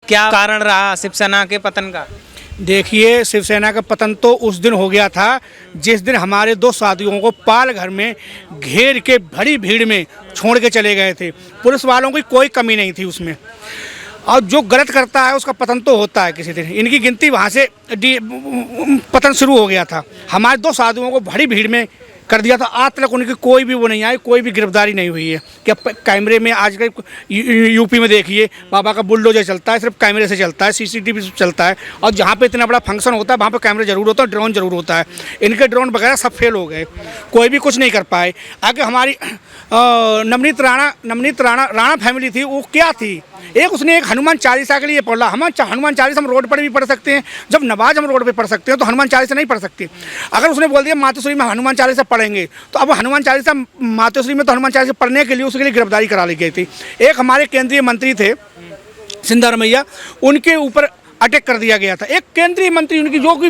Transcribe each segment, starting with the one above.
क्या कारण रहा शिवसेना के पतन का? देखिए, शिवसेना का पतन तो उस दिन हो गया था जिस दिन हमारे दो साथियों को पाल घर में घेर के बड़ी भीड़ में छोड़ के चले गए थे। पुलिस वालों की कोई कमी नहीं थी उसमें। और जो गलत करता है उसका पतन तो होता है किसी दिन। इनकी गिनती वहाँ से पतन शुरू हो गया था। हमारे दो साथियों को बड़ी भीड़ में कर दिया था। आज तक उनकी कोई भी वो नहीं आई, कोई भी गिरफ्तारी नहीं हुई है। क्या कैमरे में आज के यूपी में देखिए, बाबा का बुलडोजर चलता है, सिर्फ कैमरे से चलता है, सीसीटीवी से चलता है। और जहाँ पे इतना बड़ा फंक्शन होता है वहाँ पे कैमरे जरूर होता है, ड्रोन जरूर होता है। इनके ड्रोन वगैरह सब फेल हो गए, कोई भी कुछ नहीं कर पाए। आगे हमारी नवनीत राणा फैमिली थी, वो क्या थी, एक उसने एक हनुमान चालीसा के लिए पढ़ा। हम हनुमान चालीसा हम रोड पर भी पढ़ सकते हैं, जब नमाज हम रोड पे पढ़ सकते हैं तो हनुमान चालीसा नहीं पढ़ सकते। अगर उसने बोल दिया मातोश्री में हनुमान चालीसा पढ़ेंगे, तो अब हनुमान चालीसा मातोश्री में तो हनुमान चालीसा पढ़ने के लिए उसके लिए गिरफ्तारी करा ली गई थी। एक हमारे केंद्रीय मंत्री थे सिंधारमैया, उनके ऊपर अटैक कर दिया गया था। एक केंद्रीय मंत्री उनकी जो कि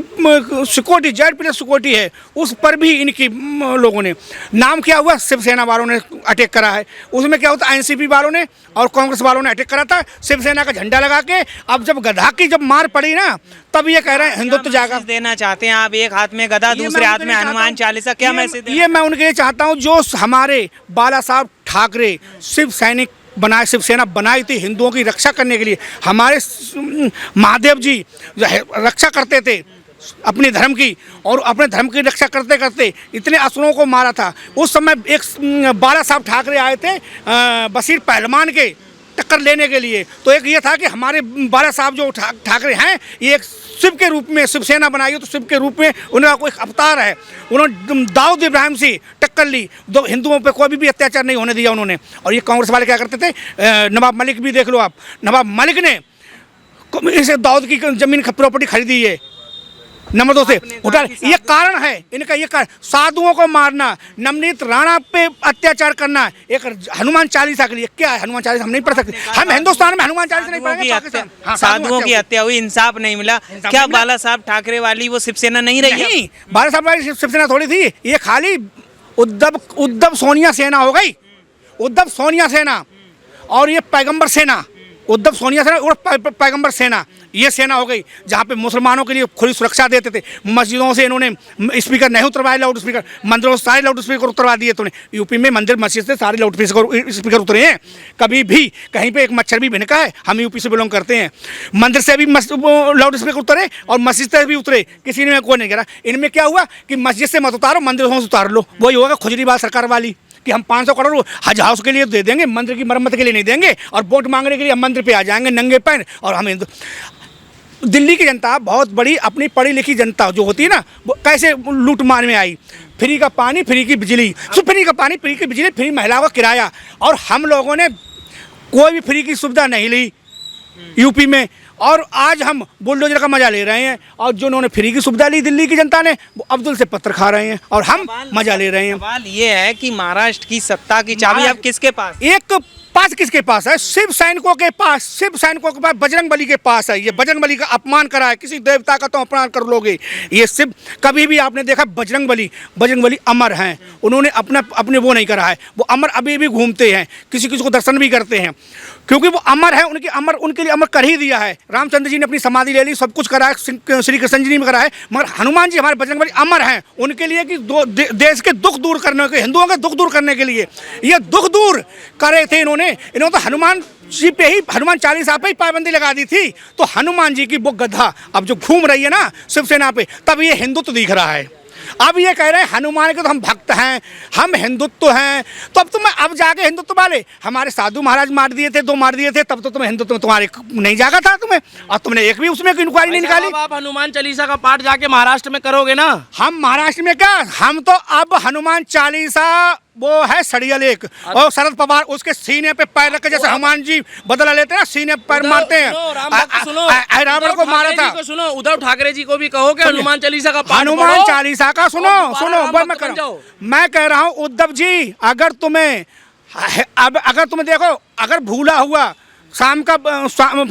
सिक्योरिटी जेड+ सिक्योरिटी है, उस पर भी इनकी लोगों ने, नाम क्या हुआ, शिवसेना वालों ने अटैक करा है। उसमें क्या होता है, एनसीपी वालों ने और कांग्रेस वालों ने अटैक करा था शिवसेना का झंडा लगा के। अब जब गधा की जब मार पड़ी ना, तब ये कह रहे हैं हिंदुत्व जागा देना चाहते हैं आप, एक हाथ में गधा दूसरे हाथ में हनुमान चालीसा, क्या मैसेज? ये मैं उनके लिए चाहता हूँ जो हमारे बाला साहब ठाकरे शिव सैनिक बनाए, शिवसेना बनाई थी हिंदुओं की रक्षा करने के लिए। हमारे महादेव जी रक्षा करते थे अपने धर्म की, और अपने धर्म की रक्षा करते करते इतने असुरों को मारा था। उस समय एक बाला साहब ठाकरे आए थे बशीर पहलवान के टक्कर लेने के लिए। तो एक ये था कि हमारे बाला साहब जो ठाकरे हैं, ये एक शिव के रूप में शिवसेना बनाई है, तो शिव के रूप में उनका कोई अवतार है। उन्होंने दाऊद इब्राहिम से टक्कर ली, दो हिंदुओं पे कोई भी अत्याचार नहीं होने दिया उन्होंने। और ये कांग्रेस वाले क्या करते थे, नवाब मलिक भी देख लो आप, नवाब मलिक ने इसे दाऊद की जमीन प्रॉपर्टी खरीदी है नंबर 2 से उठा। ये कारण है इनका, ये कारण साधुओं को मारना, नवनीत राणा पे अत्याचार करना, एक हनुमान चालीसा के लिए। क्या है हनुमान चालीसा हम नहीं पढ़ सकते? हम हिंदुस्तान में हनुमान चालीसा नहीं पढ़ेंगे। साधुओं की हत्या हुई, इंसाफ नहीं मिला। क्या बाला साहब ठाकरे वाली वो शिवसेना नहीं रही? नहीं, बाला साहब वाली शिवसेना थोड़ी थी, ये खाली उद्धव सोनिया सेना हो गई। उद्धव सोनिया सेना और ये पैगंबर सेना, उद्धव सोनिया सेना और पैगंबर सेना, ये सेना हो गई जहाँ पे मुसलमानों के लिए खुली सुरक्षा देते थे। मस्जिदों से इन्होंने स्पीकर नहीं उतरवाए, लाउड स्पीकर, मंदिरों से सारे लाउड स्पीकर उतरवा दिए। तो यूपी में मंदिर मस्जिद से सारे लाउड स्पीकर उतरे हैं। कभी भी कहीं पे एक मच्छर भी भिनका है, हम यूपी से बिलोंग करते हैं, मंदिर से भी लाउड स्पीकर उतरे और मस्जिद से भी उतरे, किसी ने कोई नहीं करा। इनमें क्या हुआ कि मस्जिद से मत उतारो, मंदिरों से उतार लो। वही होगा खुजरीबाज सरकार वाली कि हम 500 करोड़ हज हाउस के लिए दे देंगे, मंदिर की मरम्मत के लिए नहीं देंगे, और वोट मांगने के लिए हम मंदिर पे आ जाएंगे नंगे पैर। और हमें दिल्ली की जनता बहुत बड़ी अपनी पढ़ी लिखी जनता जो होती है ना, वो कैसे लूट मार में आई। फ्री का पानी, फ्री की बिजली, फ्री का पानी, फ्री की बिजली, फ्री महिलाओं का किराया, और हम लोगों ने कोई भी फ्री की सुविधा नहीं ली यूपी में। और आज हम बुलडोजर का मजा ले रहे हैं, और जो उन्होंने फ्री की सुविधा ली दिल्ली की जनता ने, वो अब्दुल से पत्थर खा रहे हैं और हम मजा ले रहे हैं। सवाल ये है कि महाराष्ट्र की सत्ता की चाबी अब किसके पास? एक पास किसके पास है? शिव सैनिकों के पास, शिव सैनिकों के पास, बजरंग बली के पास है। ये बजरंग बली का अपमान करा है, किसी देवता का तो अपमान कर लोगे। ये शिव, कभी भी आपने देखा बजरंग बली अमर हैं, उन्होंने अपने वो नहीं करा है, वो अमर अभी भी घूमते हैं, किसी किसी को दर्शन भी करते हैं, क्योंकि वो अमर है। उनके लिए अमर कर ही दिया है। रामचंद्र जी ने अपनी समाधि ले ली, सब कुछ करा है, श्री कृष्ण जी ने करा है, मगर हनुमान जी हमारे बजरंग बली अमर हैं। उनके लिए कि देश के दुख दूर करने के, हिंदुओं के दुख दूर करने के लिए ये दुख दूर करे थे इन्होंने तो हनुमान जी पे ही, हनुमान चालीसा पे ही पाबंदी लगा दी थी। तो हनुमान जी की वो गधा अब जो घूम रही है ना शिवसेना पे, तब ये हिंदुत्व दिख रहा है। अब ये कह रहे हैं हनुमान के तो हम भक्त हैं, हम हिंदुत्व हैं। तो अब तुम्हें अब जाके हिंदुत्व वाले, हमारे साधु महाराज मार दिए थे, 2 मार दिए थे, तब तो तुम्हें हिंदुत्व में तुम्हारे नहीं जागा था तुम्हें, और तुमने एक भी उसमें इंक्वायरी नहीं निकाली। आप हनुमान चालीसा का पाठ जाके महाराष्ट्र में करोगे ना? हम महाराष्ट्र में क्या, हम तो अब हनुमान चालीसा वो है सड़िया लेक, और शरद पवार उसके सीने पे पैर रख के, जैसे हनुमान जी बदला लेते हैं ना, सीने पे पैर मारते हैं। रावण को मारा था। सुनो, उद्धव ठाकरे जी को भी कहो कि हनुमान चालीसा का पाठ, हनुमान चालीसा का सुनो मैं कह रहा हूँ उद्धव जी, अगर तुम्हें देखो, अगर भूला हुआ शाम का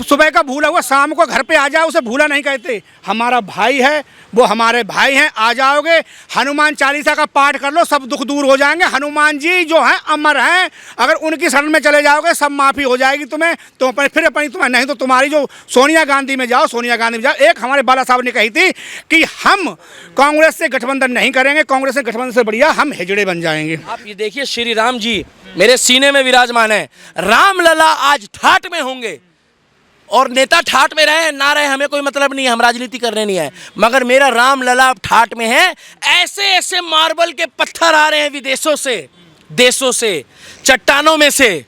सुबह का भूला हुआ शाम को घर पे आ जाओ, उसे भूला नहीं कहते। हमारा भाई है, वो हमारे भाई हैं, आ जाओगे हनुमान चालीसा का पाठ कर लो, सब दुख दूर हो जाएंगे। हनुमान जी जो हैं अमर हैं, अगर उनकी शरण में चले जाओगे सब माफ़ी हो जाएगी तुम्हें। तो फिर अपनी तुम्हें नहीं तो तुम्हारी जो सोनिया गांधी में जाओ, सोनिया गांधी में जाओ। एक हमारे बाला साहब ने कही थी कि हम कांग्रेस से गठबंधन नहीं करेंगे, कांग्रेस से गठबंधन से बढ़िया हम हिजड़े बन जाएंगे। आप ये देखिए, श्री राम जी मेरे सीने में विराजमान है। राम लला आज ठाट में होंगे, और नेता ठाट में रहे ना रहे हमें कोई मतलब नहीं है, हम राजनीति करने नहीं आए, मगर मेरा राम लला ठाट में है। ऐसे ऐसे मार्बल के पत्थर आ रहे हैं विदेशों से, देशों से, चट्टानों में से।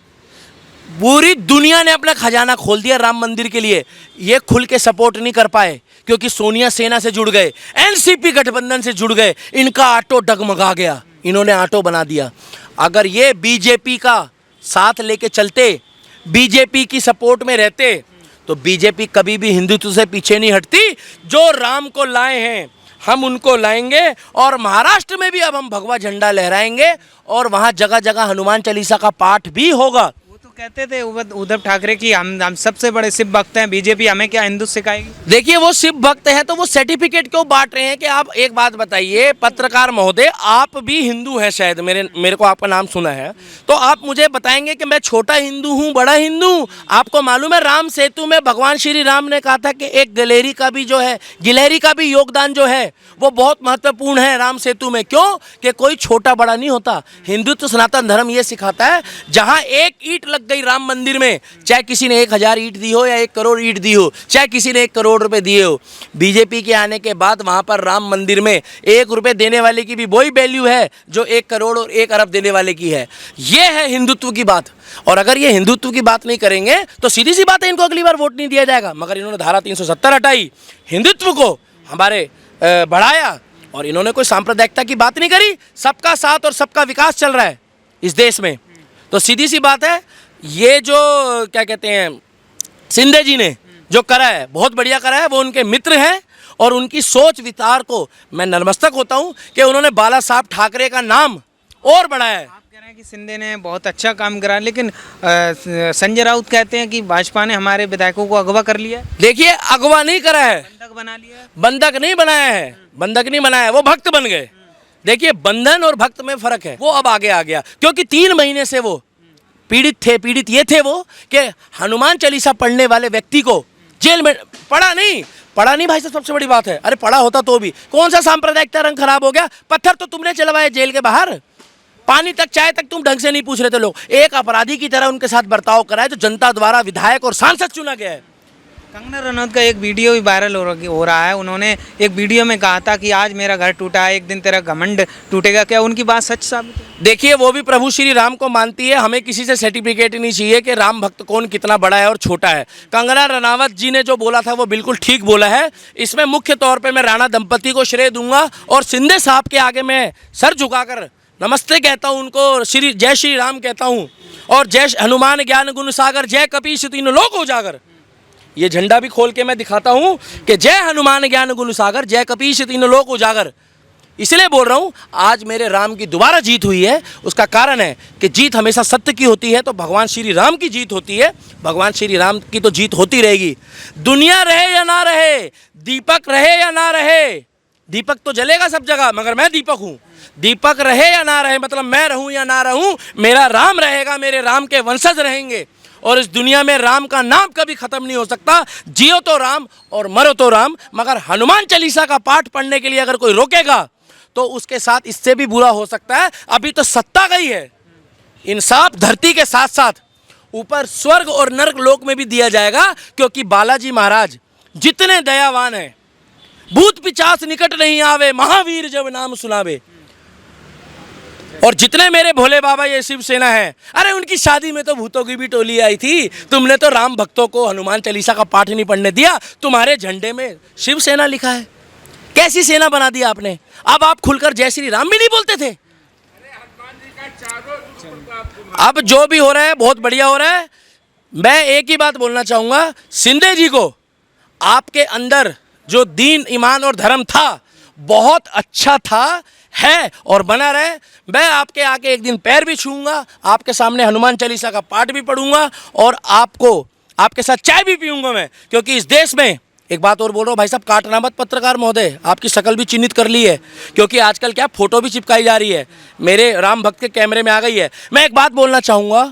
पूरी दुनिया ने अपना खजाना खोल दिया राम मंदिर के लिए। ये खुल के सपोर्ट नहीं कर पाए क्योंकि सोनिया सेना से जुड़ गए, एनसीपी गठबंधन से जुड़ गए, इनका ऑटो डगमगा गया, इन्होंने ऑटो बना दिया। अगर ये बीजेपी का साथ लेके चलते, बीजेपी की सपोर्ट में रहते, तो बीजेपी कभी भी हिंदुत्व से पीछे नहीं हटती। जो राम को लाए हैं हम उनको लाएंगे, और महाराष्ट्र में भी अब हम भगवा झंडा लहराएंगे, और वहाँ जगह जगह हनुमान चालीसा का पाठ भी होगा। कहते थे उद्धव ठाकरे की हम सबसे बड़े शिव भक्त हैं, बीजेपी हमें क्या हिंदू सिखाएगी। देखिए, वो शिव भक्त हैं तो वो सर्टिफिकेट क्यों बांट रहे हैं? कि आप एक बात बताइए पत्रकार महोदय, आप भी हिंदू हैं शायद, मेरे को आपका नाम सुना है, तो आप मुझे बताएंगे कि मैं छोटा हिंदू हूँ बड़ा हिंदू? आपको मालूम है राम सेतु में भगवान श्री राम ने कहा था कि एक गिलहरी का भी जो है, गिलहरी का भी योगदान जो है वो बहुत महत्वपूर्ण है राम सेतु में। क्यों? कि कोई छोटा बड़ा नहीं होता। हिंदुत्व सनातन धर्म ये सिखाता है, जहाँ एक ईंट लग गई राम मंदिर में, चाहे किसी ने 1000 ईंट दी हो या 1 करोड़ ईंट दी हो, चाहे किसी ने 1 करोड़ रुपए दिए हो, बीजेपी के आने के बाद वहां पर राम मंदिर में 1 रुपए देने वाले की भी वही वैल्यू है जो 1 करोड़ और 1 अरब देने वाले की है। ये है हिंदुत्व की बात। और अगर ये हिंदुत्व की बात नहीं करेंगे तो सीधी सी बात है, इनको अगली बार वोट नहीं दिया जाएगा। मगर इन्होंने धारा 370 हटाई, हिंदुत्व को हमारे बढ़ाया, और इन्होंने कोई सांप्रदायिकता की बात नहीं करी। सबका साथ और सबका विकास चल रहा है इस देश में। तो सीधी सी बात है, ये जो क्या कहते हैं शिंदे जी ने जो करा है बहुत बढ़िया करा है। वो उनके मित्र हैं और उनकी सोच विचार को मैं नतमस्तक होता हूं कि उन्होंने बाला साहब ठाकरे का नाम और बढ़ाया है। आप कह रहे हैं कि शिंदे ने बहुत अच्छा काम करा, लेकिन संजय राउत कहते हैं कि भाजपा ने हमारे विधायकों को अगवा कर लिया। देखिए, अगवा नहीं करा है, बंधक बना लिया। बंधक नहीं बनाया है, बंधक नहीं बनाया है, वो भक्त बन गए। देखिए, बंधन और भक्त में फर्क है। वो अब आगे आ गया क्योंकि 3 महीने से वो पीड़ित थे। पीड़ित ये थे वो कि हनुमान चालीसा पढ़ने वाले व्यक्ति को जेल में पढ़ा नहीं भाई साहब, सबसे बड़ी बात है। अरे पढ़ा होता तो भी कौन सा सांप्रदायिकता रंग खराब हो गया? पत्थर तो तुमने चलवाए जेल के बाहर, पानी तक चाय तक तुम ढंग से नहीं पूछ रहे थे। लोग एक अपराधी की तरह उनके साथ बर्ताव कराए जो जनता द्वारा विधायक और सांसद चुना गया है। कंगना रनौत का एक वीडियो भी वायरल हो रहा है। उन्होंने एक वीडियो में कहा था कि आज मेरा घर टूटा है, एक दिन तेरा घमंड टूटेगा। क्या उनकी बात सच साबित है? देखिए, वो भी प्रभु श्री राम को मानती है। हमें किसी से सर्टिफिकेट नहीं चाहिए कि राम भक्त कौन कितना बड़ा है और छोटा है। कंगना रनावत जी ने जो बोला था वो बिल्कुल ठीक बोला है। इसमें मुख्य तौर पे मैं राणा दंपति को श्रेय दूंगा, और शिंदे साहब के आगे मैं सर झुकाकर नमस्ते कहता हूँ, उनको जय श्री राम कहता हूँ, और जय हनुमान ज्ञान गुण सागर, जय कपीश तीनों लोक उजागर। ये झंडा भी खोल के मैं दिखाता हूं कि जय हनुमान ज्ञान गुण सागर, जय कपीश तीनों लोक उजागर। इसलिए बोल रहा हूं, आज मेरे राम की दोबारा जीत हुई है। उसका कारण है कि जीत हमेशा सत्य की होती है, तो भगवान श्री राम की जीत होती है। भगवान श्री राम की तो जीत होती रहेगी। दुनिया रहे या ना रहे, दीपक रहे या ना रहे, दीपक तो जलेगा सब जगह, मगर मैं दीपक हूं। दीपक रहे या ना रहे, मतलब मैं रहूं या ना रहूं, मेरा राम रहेगा, मेरे राम के वंशज रहेंगे, और इस दुनिया में राम का नाम कभी खत्म नहीं हो सकता। जियो तो राम और मरो तो राम। मगर हनुमान चालीसा का पाठ पढ़ने के लिए अगर कोई रोकेगा तो उसके साथ इससे भी बुरा हो सकता है। अभी तो सत्ता गई है, इंसाफ धरती के साथ साथ ऊपर स्वर्ग और नरक लोक में भी दिया जाएगा, क्योंकि बालाजी महाराज जितने दयावान हैं, भूत पिचास निकट नहीं आवे, महावीर जब नाम सुनावे। और जितने मेरे भोले बाबा ये शिवसेना है, अरे उनकी शादी में तो भूतों की भी टोली आई थी। तुमने तो राम भक्तों को हनुमान चालीसा का पाठ नहीं पढ़ने दिया, तुम्हारे झंडे में शिवसेना लिखा है। कैसी सेना बना दिया आपने? अब आप खुलकर जय श्री राम भी नहीं बोलते थे। अब जो भी हो रहा है बहुत बढ़िया हो रहा है। मैं एक ही बात बोलना चाहूंगा, शिंदे जी को आपके अंदर जो दीन ईमान और धर्म था बहुत अच्छा था, है और बना रहे। मैं आपके आके एक दिन पैर भी छूऊंगा, आपके सामने हनुमान चालीसा का पाठ भी पढ़ूंगा, और आपको आपके साथ चाय भी पीऊंगा मैं, क्योंकि इस देश में एक बात और बोल रहा हूँ भाई साहब, काटना मत पत्रकार महोदय, आपकी शक्ल भी चिन्हित कर ली है, क्योंकि आजकल क्या फोटो भी चिपकाई जा रही है, मेरे राम भक्त के कैमरे में आ गई है। मैं एक बात बोलना चाहूँगा,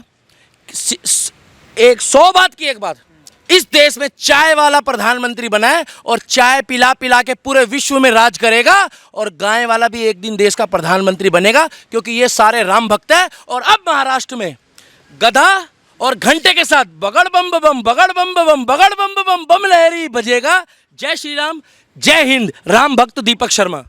एक 100 बात की एक बात, इस देश में चाय वाला प्रधानमंत्री बना है और चाय पिला पिला के पूरे विश्व में राज करेगा, और गाय वाला भी एक दिन देश का प्रधानमंत्री बनेगा, क्योंकि ये सारे राम भक्त हैं। और अब महाराष्ट्र में गधा और घंटे के साथ बगड़ बम बम बगड़ बम बम बगड़ बम बम बम लहरी बजेगा। जय श्री राम, जय हिंद। राम भक्त दीपक शर्मा।